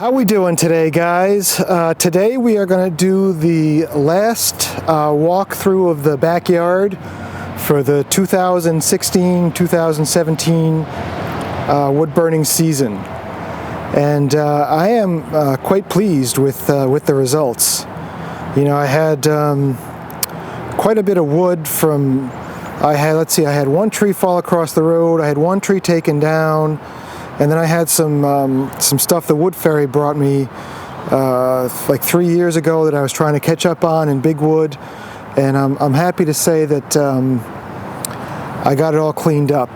How we doing today, guys? Today we are going to do the last walkthrough of the backyard for the 2016-2017 wood burning season, and I am quite pleased with the results. You know, I had quite a bit of wood from. I had one tree fall across the road. I had one tree taken down. And then I had some stuff the wood fairy brought me like 3 years ago that I was trying to catch up on in big wood, and I'm happy to say that I got it all cleaned up.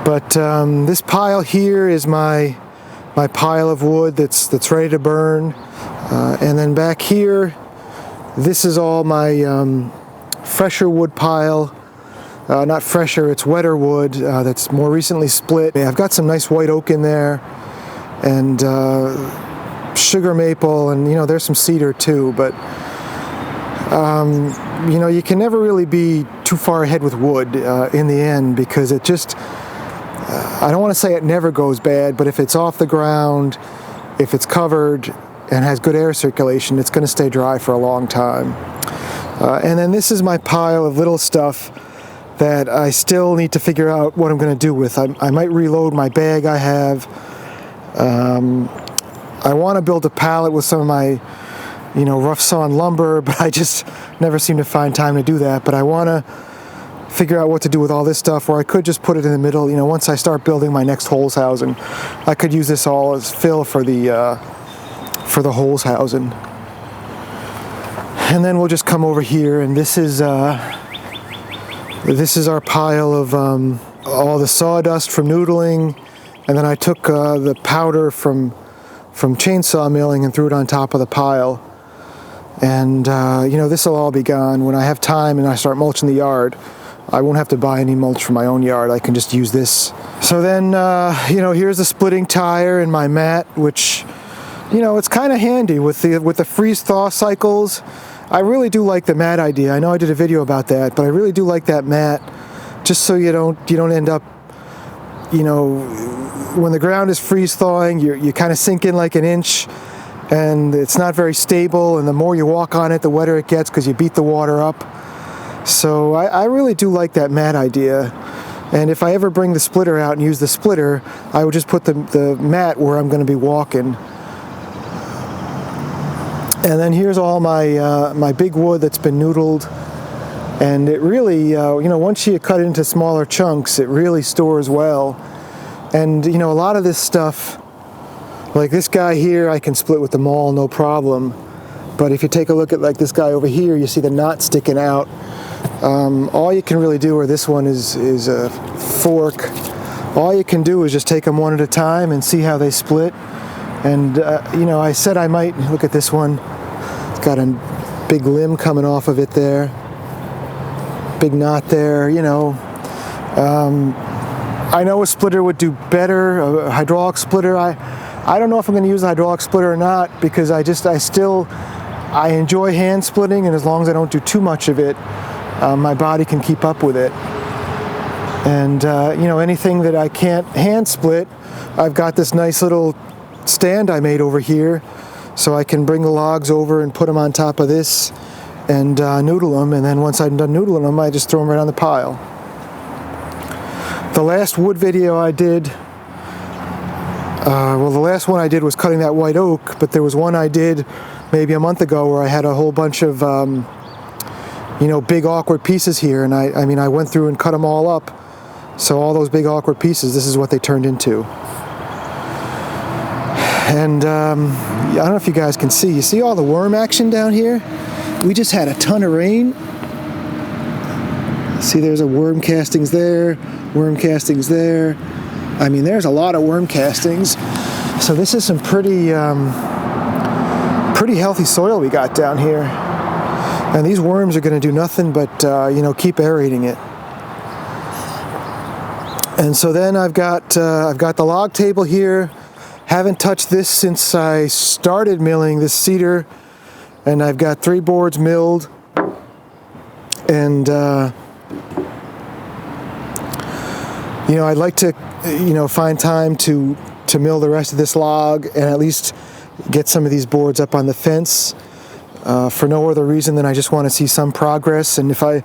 But this pile here is my pile of wood that's ready to burn, and then back here, this is all my fresher wood pile. Not fresher, it's wetter wood that's more recently split. I've got some nice white oak in there, and sugar maple, and you know, there's some cedar too, but you know, you can never really be too far ahead with wood in the end, because it just, I don't want to say it never goes bad, but if it's off the ground, if it's covered and has good air circulation, it's going to stay dry for a long time. And then this is my pile of little stuff that I still need to figure out what I'm going to do with. I might reload my bag I have. I want to build a pallet with some of my, you know, rough sawn lumber, but I just never seem to find time to do that. But I want to figure out what to do with all this stuff, or I could just put it in the middle. You know, once I start building my next holes housing, I could use this all as fill for the holes housing. And then we'll just come over here, and this is our pile of all the sawdust from noodling, and then I took the powder from chainsaw milling and threw it on top of the pile. And you know, this will all be gone when I have time and I start mulching the yard. I won't have to buy any mulch for my own yard. I can just use this. So then, you know, here's the splitting tire and my mat, which, you know, it's kind of handy with the freeze-thaw cycles. I really do like the mat idea. I know I did a video about that, but I really do like that mat, just so you don't end up, you know, when the ground is freeze thawing, you kind of sink in like an inch, and it's not very stable. And the more you walk on it, the wetter it gets because you beat the water up. So I really do like that mat idea. And if I ever bring the splitter out and use the splitter, I would just put the mat where I'm going to be walking. And then here's all my big wood that's been noodled, and it really, you know, once you cut it into smaller chunks, it really stores well. And you know, a lot of this stuff, like this guy here, I can split with the maul, no problem. But if you take a look at like this guy over here, you see the knot sticking out. All you can really do, or this one is a fork. All you can do is just take them one at a time and see how they split. And, you know, I said I might, look at this one, it's got a big limb coming off of it there, big knot there, you know. I know a splitter would do better, a hydraulic splitter. I don't know if I'm going to use a hydraulic splitter or not, because I enjoy hand splitting, and as long as I don't do too much of it, my body can keep up with it. And, you know, anything that I can't hand split, I've got this nice little stand I made over here, so I can bring the logs over and put them on top of this and noodle them, and then once I'm done noodling them, I just throw them right on the pile. The last wood video I did, well, the last one I did was cutting that white oak, but there was one I did maybe a month ago where I had a whole bunch of you know, big awkward pieces here, and I mean I went through and cut them all up. So all those big awkward pieces, this is what they turned into. And I don't know if you guys can see. You see all the worm action down here? We just had a ton of rain. See, there's a worm castings there, worm castings there. I mean, there's a lot of worm castings. So this is some pretty healthy soil we got down here. And these worms are going to do nothing but, you know, keep aerating it. And so then I've got the log table here. Haven't touched this since I started milling this cedar, and I've got 3 boards milled, and you know, I'd like to, you know, find time to to mill the rest of this log and at least get some of these boards up on the fence, for no other reason than I just want to see some progress. And if I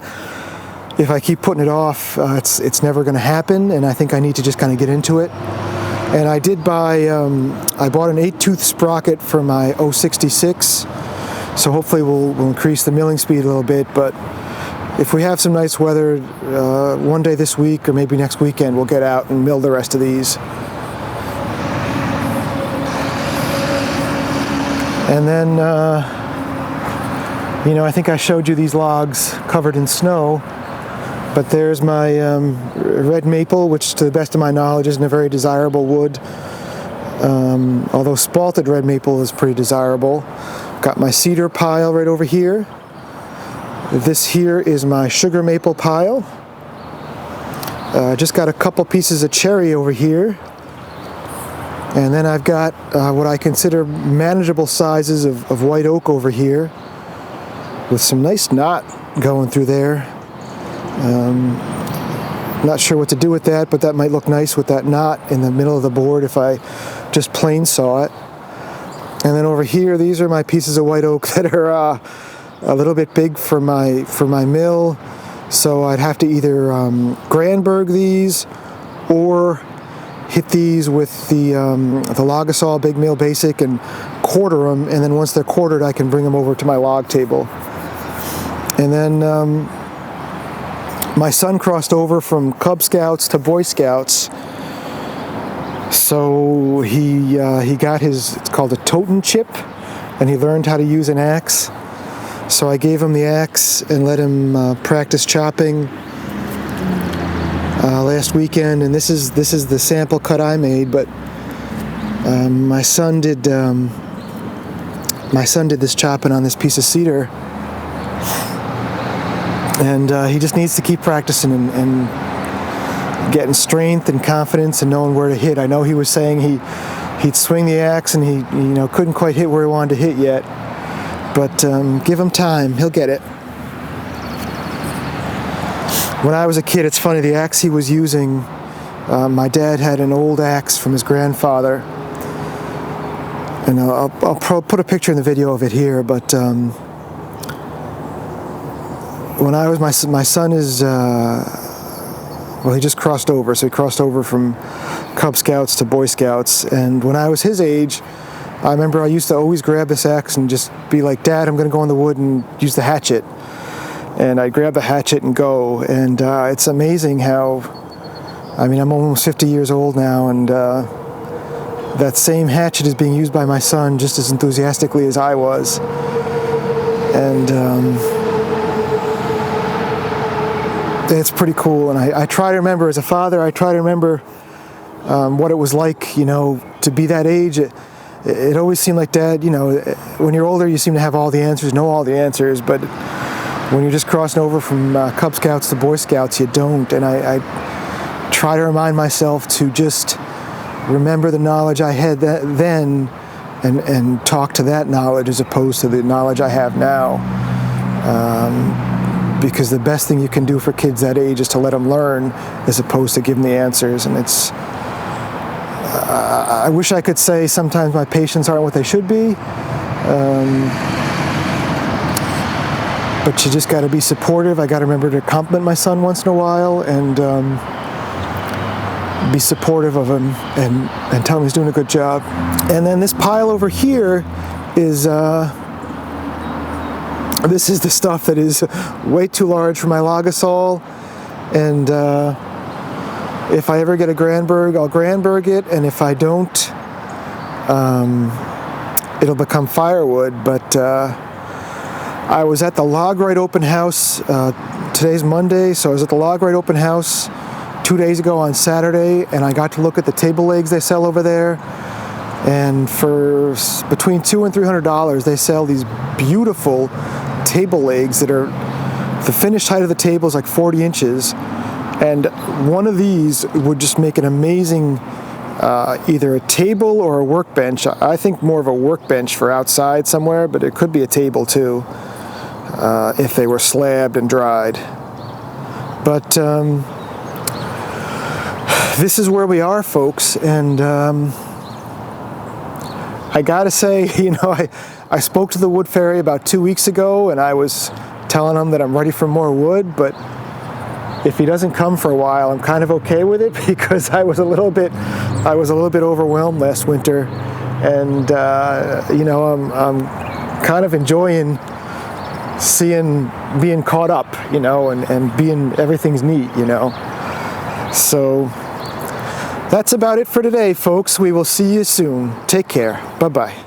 keep putting it off, it's never going to happen, and I think I need to just kind of get into it. And I did buy, I bought an 8-tooth sprocket for my 066, so hopefully we'll increase the milling speed a little bit. But if we have some nice weather one day this week or maybe next weekend, we'll get out and mill the rest of these. And then, I think I showed you these logs covered in snow. But there's my red maple, which to the best of my knowledge isn't a very desirable wood. Although spalted red maple is pretty desirable. Got my cedar pile right over here. This here is my sugar maple pile. Just got a couple pieces of cherry over here. And then I've got what I consider manageable sizes of white oak over here, with some nice knot going through there. Not sure what to do with that, but that might look nice with that knot in the middle of the board if I just plain saw it. And then over here, these are my pieces of white oak that are a little bit big for my mill, so I'd have to either granberg these or hit these with the Logasaw Big Mill Basic and quarter them, and then once they're quartered, I can bring them over to my log table. And then my son crossed over from Cub Scouts to Boy Scouts, so he got his, it's called a totem chip, and he learned how to use an axe. So I gave him the axe and let him practice chopping last weekend, and this is the sample cut I made. But my son did this chopping on this piece of cedar. And he just needs to keep practicing and getting strength and confidence and knowing where to hit. I know he was saying he'd swing the axe and he couldn't quite hit where he wanted to hit yet. But give him time, he'll get it. When I was a kid, it's funny, the axe he was using, my dad had an old axe from his grandfather. And I'll put a picture in the video of it here, but when I was, my son is, well, he just crossed over, so he crossed over from Cub Scouts to Boy Scouts, and when I was his age, I remember I used to always grab this axe and just be like, Dad, I'm going to go in the wood and use the hatchet. And I'd grab the hatchet and go, and it's amazing how, I mean, I'm almost 50 years old now, and that same hatchet is being used by my son just as enthusiastically as I was. And it's pretty cool, and I try to remember, as a father, I try to remember what it was like, to be that age. It always seemed like, Dad, when you're older, you seem to have all the answers, know all the answers, but when you're just crossing over from Cub Scouts to Boy Scouts, you don't. And I try to remind myself to just remember the knowledge I had then and talk to that knowledge as opposed to the knowledge I have now. Because the best thing you can do for kids that age is to let them learn as opposed to give them the answers. And it's, I wish I could say sometimes my patients aren't what they should be, but you just got to be supportive. I got to remember to compliment my son once in a while and be supportive of him and tell him he's doing a good job. And then this pile over here is, this is the stuff that is way too large for my Logasaw, and if I ever get a granberg, I'll granberg it, and if I don't, it'll become firewood. But I was at the Log Rite open house, today's Monday, so I was at the Log Rite open house 2 days ago on Saturday, and I got to look at the table legs they sell over there. And for between $200 and $300, they sell these beautiful table legs that are, the finished height of the table is like 40 inches. And one of these would just make an amazing, either a table or a workbench. I think more of a workbench for outside somewhere, but it could be a table too, if they were slabbed and dried. But this is where we are, folks, and I gotta say, you know, I spoke to the wood fairy about 2 weeks ago, and I was telling him that I'm ready for more wood, but if he doesn't come for a while, I'm kind of okay with it, because I was a little bit overwhelmed last winter, and you know, I'm kind of enjoying being caught up, you know, and being, everything's neat, you know. So that's about it for today, folks. We will see you soon. Take care. Bye-bye.